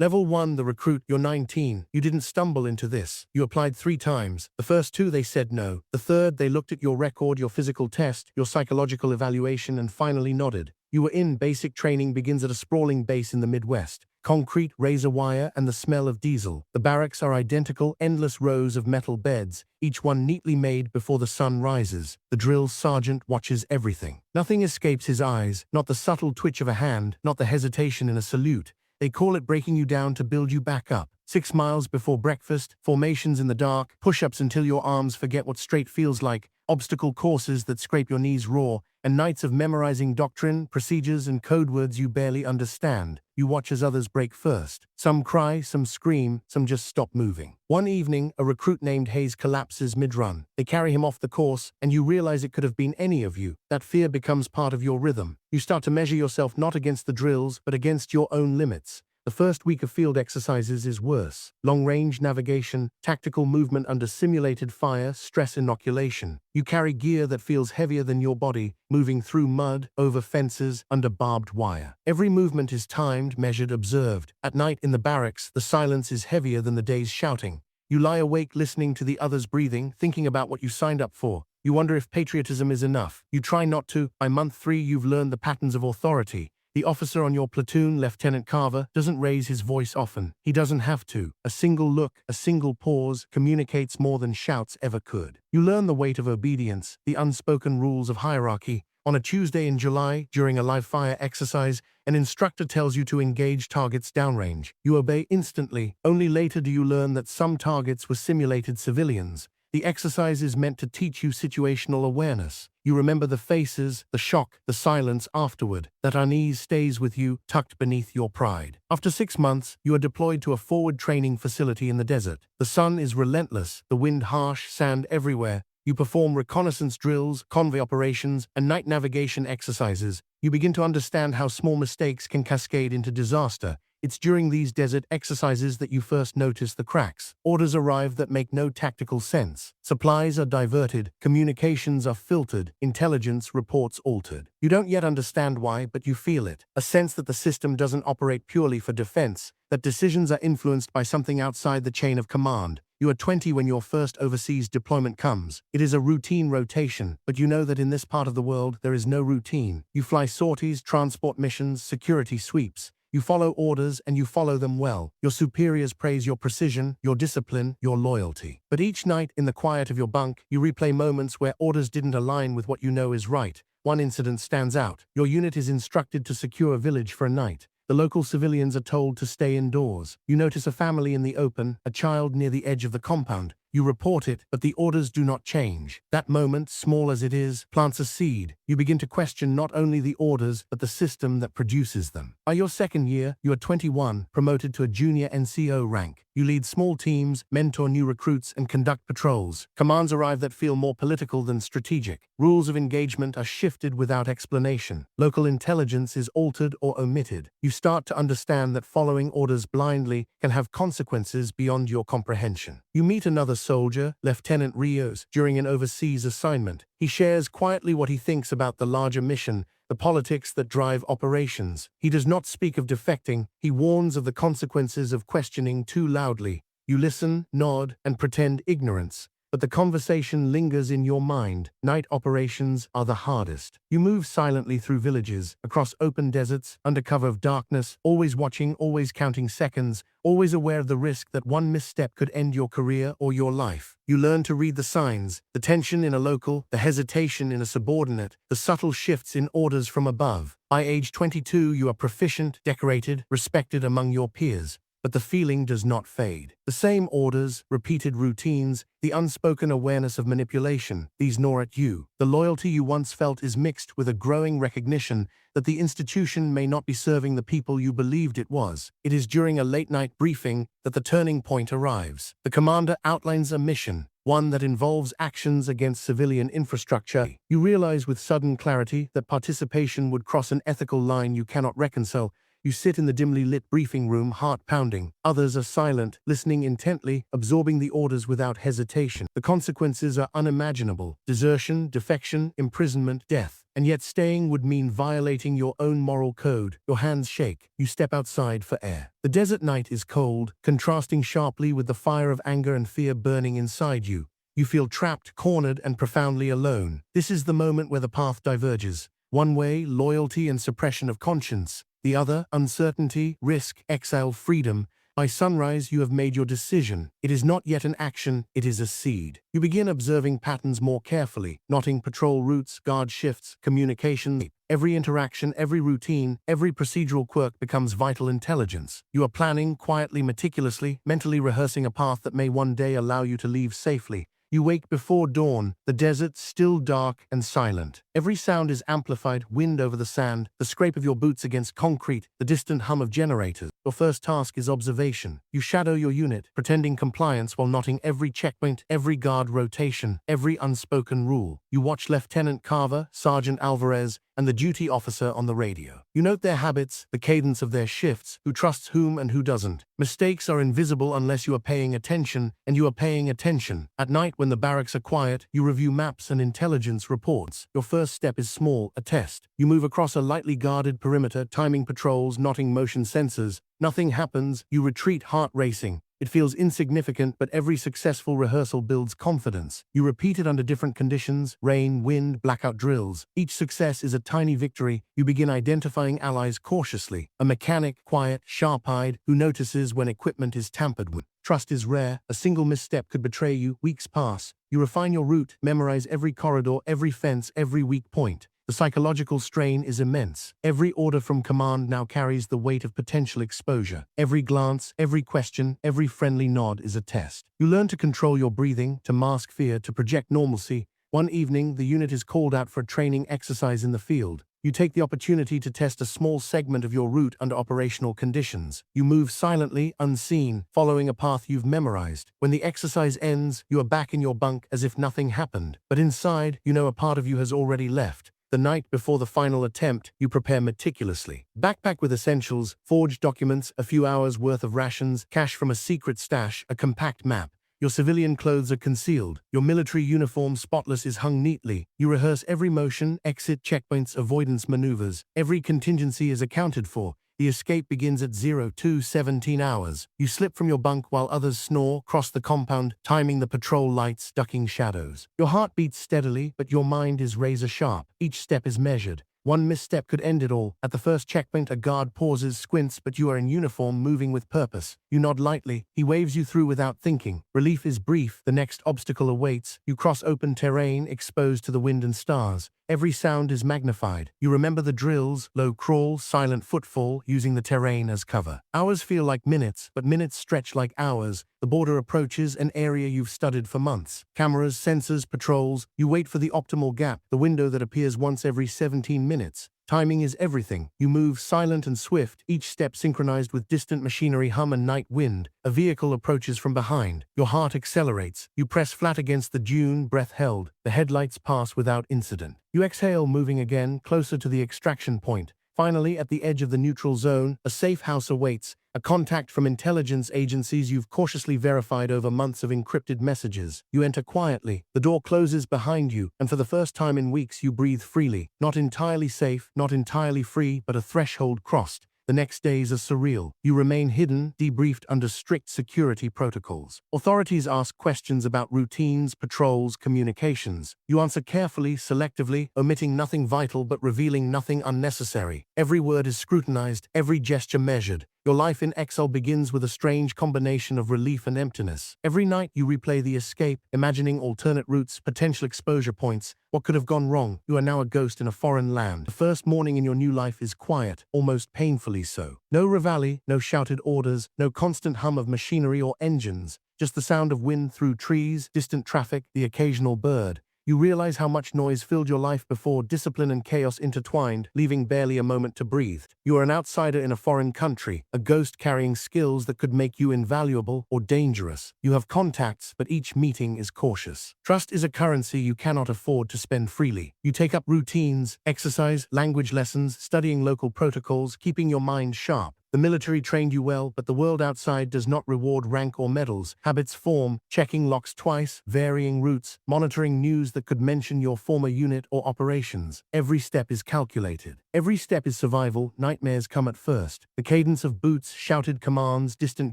Level 1, the recruit, you're 19. You didn't stumble into this. You applied 3 times. The first 2 they said no. The third, they looked at your record, your physical test, your psychological evaluation, and finally nodded. You were in. Basic training begins at a sprawling base in the Midwest. Concrete, razor wire, and the smell of diesel. The barracks are identical, endless rows of metal beds, each one neatly made before the sun rises. The drill sergeant watches everything. Nothing escapes his eyes, not the subtle twitch of a hand, not the hesitation in a salute. They call it breaking you down to build you back up. 6 miles before breakfast, formations in the dark, push-ups until your arms forget what straight feels like, obstacle courses that scrape your knees raw, and nights of memorizing doctrine, procedures, and code words you barely understand. You watch as others break first. Some cry, some scream, some just stop moving. One evening, a recruit named Hayes collapses mid-run. They carry him off the course, and you realize it could have been any of you. That fear becomes part of your rhythm. You start to measure yourself not against the drills, but against your own limits. The first week of field exercises is worse. Long-range navigation, tactical movement under simulated fire, stress inoculation. You carry gear that feels heavier than your body, moving through mud, over fences, under barbed wire. Every movement is timed, measured, observed. At night in the barracks, the silence is heavier than the day's shouting. You lie awake listening to the others breathing, thinking about what you signed up for. You wonder if patriotism is enough. You try not to. By month 3, you've learned the patterns of authority. The officer on your platoon, Lieutenant Carver, doesn't raise his voice often. He doesn't have to. A single look, a single pause, communicates more than shouts ever could. You learn the weight of obedience, the unspoken rules of hierarchy. On a Tuesday in July, during a live-fire exercise, an instructor tells you to engage targets downrange. You obey instantly. Only later do you learn that some targets were simulated civilians. The exercise is meant to teach you situational awareness. You remember the faces, the shock, the silence afterward. That unease stays with you, tucked beneath your pride. After 6 months, you are deployed to a forward training facility in the desert. The sun is relentless, the wind harsh, sand everywhere. You perform reconnaissance drills, convoy operations, and night navigation exercises. You begin to understand how small mistakes can cascade into disaster. It's during these desert exercises that you first notice the cracks. Orders arrive that make no tactical sense. Supplies are diverted, communications are filtered, intelligence reports altered. You don't yet understand why, but you feel it. A sense that the system doesn't operate purely for defense, that decisions are influenced by something outside the chain of command. You are 20 when your first overseas deployment comes. It is a routine rotation, but you know that in this part of the world there is no routine. You fly sorties, transport missions, security sweeps. You follow orders and you follow them well. Your superiors praise your precision, your discipline, your loyalty. But each night, in the quiet of your bunk, you replay moments where orders didn't align with what you know is right. One incident stands out. Your unit is instructed to secure a village for a night. The local civilians are told to stay indoors. You notice a family in the open, a child near the edge of the compound. You report it, but the orders do not change. That moment, small as it is, plants a seed. You begin to question not only the orders, but the system that produces them. By your second year, you are 21, promoted to a junior NCO rank. You lead small teams, mentor new recruits, and conduct patrols. Commands arrive that feel more political than strategic. Rules of engagement are shifted without explanation. Local intelligence is altered or omitted. You start to understand that following orders blindly can have consequences beyond your comprehension. You meet another soldier, Lieutenant Rios, during an overseas assignment. He shares quietly what he thinks about the larger mission, the politics that drive operations. He does not speak of defecting. He warns of the consequences of questioning too loudly. You listen, nod, and pretend ignorance. But the conversation lingers in your mind. Night operations are the hardest. You move silently through villages, across open deserts, under cover of darkness, always watching, always counting seconds, always aware of the risk that one misstep could end your career or your life. You learn to read the signs, the tension in a local, the hesitation in a subordinate, the subtle shifts in orders from above. By age 22, you are proficient, decorated, respected among your peers. But the feeling does not fade. The same orders, repeated routines, the unspoken awareness of manipulation, these gnaw at you. The loyalty you once felt is mixed with a growing recognition that the institution may not be serving the people you believed it was. It is during a late-night briefing that the turning point arrives. The commander outlines a mission, one that involves actions against civilian infrastructure. You realize with sudden clarity that participation would cross an ethical line you cannot reconcile. You sit in the dimly lit briefing room, heart pounding. Others are silent, listening intently, absorbing the orders without hesitation. The consequences are unimaginable: desertion, defection, imprisonment, death. and yet staying would mean violating your own moral code. Your hands shake. You step outside for air. The desert night is cold, contrasting sharply with the fire of anger and fear burning inside you. You feel trapped, cornered, and profoundly alone. This is the moment where the path diverges. One way, loyalty and suppression of conscience. The other, uncertainty, risk, exile, freedom. By sunrise, you have made your decision. It is not yet an action, it is a seed. You begin observing patterns more carefully, noting patrol routes, guard shifts, communication. Every interaction, every routine, every procedural quirk becomes vital intelligence. You are planning, quietly, meticulously, mentally rehearsing a path that may one day allow you to leave safely. You wake before dawn, the desert still dark and silent. Every sound is amplified, wind over the sand, the scrape of your boots against concrete, the distant hum of generators. Your first task is observation. You shadow your unit, pretending compliance while noting every checkpoint, every guard rotation, every unspoken rule. You watch Lieutenant Carver, Sergeant Alvarez, and the duty officer on the radio. You note their habits, the cadence of their shifts, who trusts whom and who doesn't. Mistakes are invisible unless you are paying attention, and you are paying attention. At night, when the barracks are quiet, you review maps and intelligence reports. Your first step is small, a test. You move across a lightly guarded perimeter, timing patrols, noting motion sensors. Nothing happens. You retreat, heart racing. It feels insignificant, but every successful rehearsal builds confidence. You repeat it under different conditions, rain, wind, blackout drills. Each success is a tiny victory. You begin identifying allies cautiously. A mechanic, quiet, sharp-eyed, who notices when equipment is tampered with. Trust is rare. A single misstep could betray you. Weeks pass. You refine your route, memorize every corridor, every fence, every weak point. The psychological strain is immense. Every order from command now carries the weight of potential exposure. Every glance, every question, every friendly nod is a test. You learn to control your breathing, to mask fear, to project normalcy. One evening, the unit is called out for a training exercise in the field. You take the opportunity to test a small segment of your route under operational conditions. You move silently, unseen, following a path you've memorized. When the exercise ends, you are back in your bunk as if nothing happened. But inside, you know a part of you has already left. The night before the final attempt, you prepare meticulously. Backpack with essentials, forged documents, a few hours' worth of rations, cash from a secret stash, a compact map. Your civilian clothes are concealed. Your military uniform, spotless, is hung neatly. You rehearse every motion, exit checkpoints, avoidance maneuvers. Every contingency is accounted for. The escape begins at 02:17 hours. You slip from your bunk while others snore, cross the compound, timing the patrol lights, ducking shadows. Your heart beats steadily, but your mind is razor sharp. Each step is measured. One misstep could end it all. At the first checkpoint, a guard pauses, squints, but you are in uniform, moving with purpose. You nod lightly. He waves you through without thinking. Relief is brief. The next obstacle awaits. You cross open terrain, exposed to the wind and stars. Every sound is magnified. You remember the drills, low crawl, silent footfall, using the terrain as cover. Hours feel like minutes, but minutes stretch like hours. The border approaches, an area you've studied for months. Cameras, sensors, patrols. You wait for the optimal gap, the window that appears once every 17 minutes. Timing is everything. You move silent and swift, each step synchronized with distant machinery hum and night wind. A vehicle approaches from behind. Your heart accelerates. You press flat against the dune, breath held. The headlights pass without incident. You exhale, moving again, closer to the extraction point. Finally, at the edge of the neutral zone, a safe house awaits. A contact from intelligence agencies you've cautiously verified over months of encrypted messages. You enter quietly. The door closes behind you, and for the first time in weeks you breathe freely. Not entirely safe, not entirely free, but a threshold crossed. The next days are surreal. You remain hidden, debriefed under strict security protocols. Authorities ask questions about routines, patrols, communications. You answer carefully, selectively, omitting nothing vital but revealing nothing unnecessary. Every word is scrutinized, every gesture measured. Your life in exile begins with a strange combination of relief and emptiness. Every night you replay the escape, imagining alternate routes, potential exposure points. What could have gone wrong? You are now a ghost in a foreign land. The first morning in your new life is quiet, almost painfully so. No reveille, no shouted orders, no constant hum of machinery or engines. Just the sound of wind through trees, distant traffic, the occasional bird. You realize how much noise filled your life before, discipline and chaos intertwined, leaving barely a moment to breathe. You are an outsider in a foreign country, a ghost carrying skills that could make you invaluable or dangerous. You have contacts, but each meeting is cautious. Trust is a currency you cannot afford to spend freely. You take up routines, exercise, language lessons, studying local protocols, keeping your mind sharp. The military trained you well, but the world outside does not reward rank or medals. Habits form, checking locks twice, varying routes, monitoring news that could mention your former unit or operations. Every step is calculated. Every step is survival. Nightmares come at first. The cadence of boots, shouted commands, distant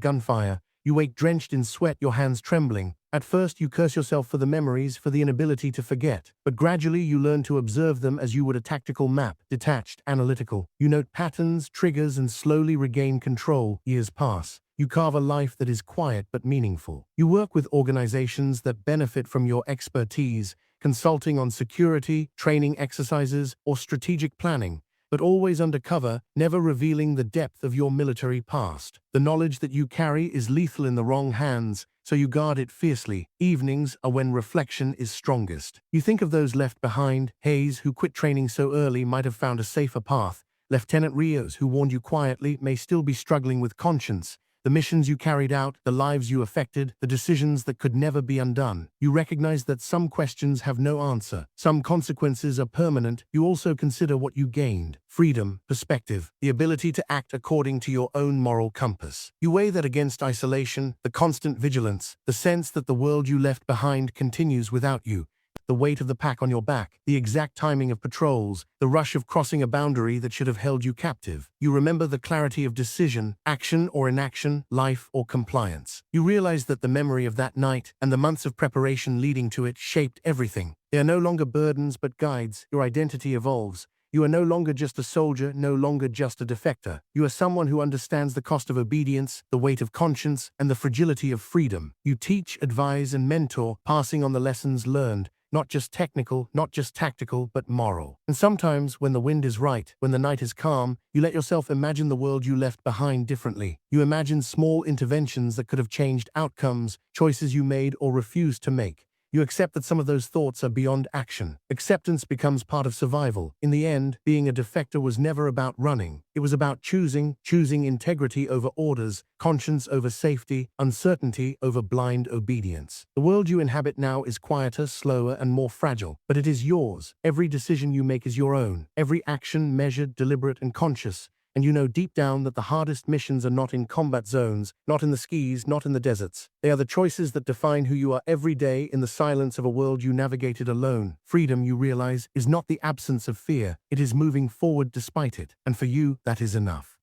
gunfire. You wake drenched in sweat, your hands trembling. At first you curse yourself for the memories, for the inability to forget. But gradually you learn to observe them as you would a tactical map, detached, analytical. You note patterns, triggers, and slowly regain control. Years pass. You carve a life that is quiet but meaningful. You work with organizations that benefit from your expertise, consulting on security, training exercises, or strategic planning, but always undercover, never revealing the depth of your military past. The knowledge that you carry is lethal in the wrong hands, so you guard it fiercely. Evenings are when reflection is strongest. You think of those left behind. Hayes, who quit training so early, might have found a safer path. Lieutenant Rios, who warned you quietly, may still be struggling with conscience. The missions you carried out, the lives you affected, the decisions that could never be undone. You recognize that some questions have no answer. Some consequences are permanent. You also consider what you gained. Freedom, perspective, the ability to act according to your own moral compass. You weigh that against isolation, the constant vigilance, the sense that the world you left behind continues without you. The weight of the pack on your back, the exact timing of patrols, the rush of crossing a boundary that should have held you captive. You remember the clarity of decision, action or inaction, life or compliance. You realize that the memory of that night and the months of preparation leading to it shaped everything. They are no longer burdens but guides. Your identity evolves. You are no longer just a soldier, no longer just a defector. You are someone who understands the cost of obedience, the weight of conscience, and the fragility of freedom. You teach, advise, and mentor, passing on the lessons learned. Not just technical, not just tactical, but moral. And sometimes, when the wind is right, when the night is calm, you let yourself imagine the world you left behind differently. You imagine small interventions that could have changed outcomes, choices you made or refused to make. You accept that some of those thoughts are beyond action. Acceptance becomes part of survival. In the end, being a defector was never about running. It was about choosing integrity over orders, conscience over safety, uncertainty over blind obedience. The world you inhabit now is quieter, slower, and more fragile, but it is yours. Every decision you make is your own. Every action measured, deliberate, and conscious. And you know deep down that the hardest missions are not in combat zones, not in the skis, not in the deserts. They are the choices that define who you are every day in the silence of a world you navigated alone. Freedom, you realize, is not the absence of fear. It is moving forward despite it. And for you, that is enough.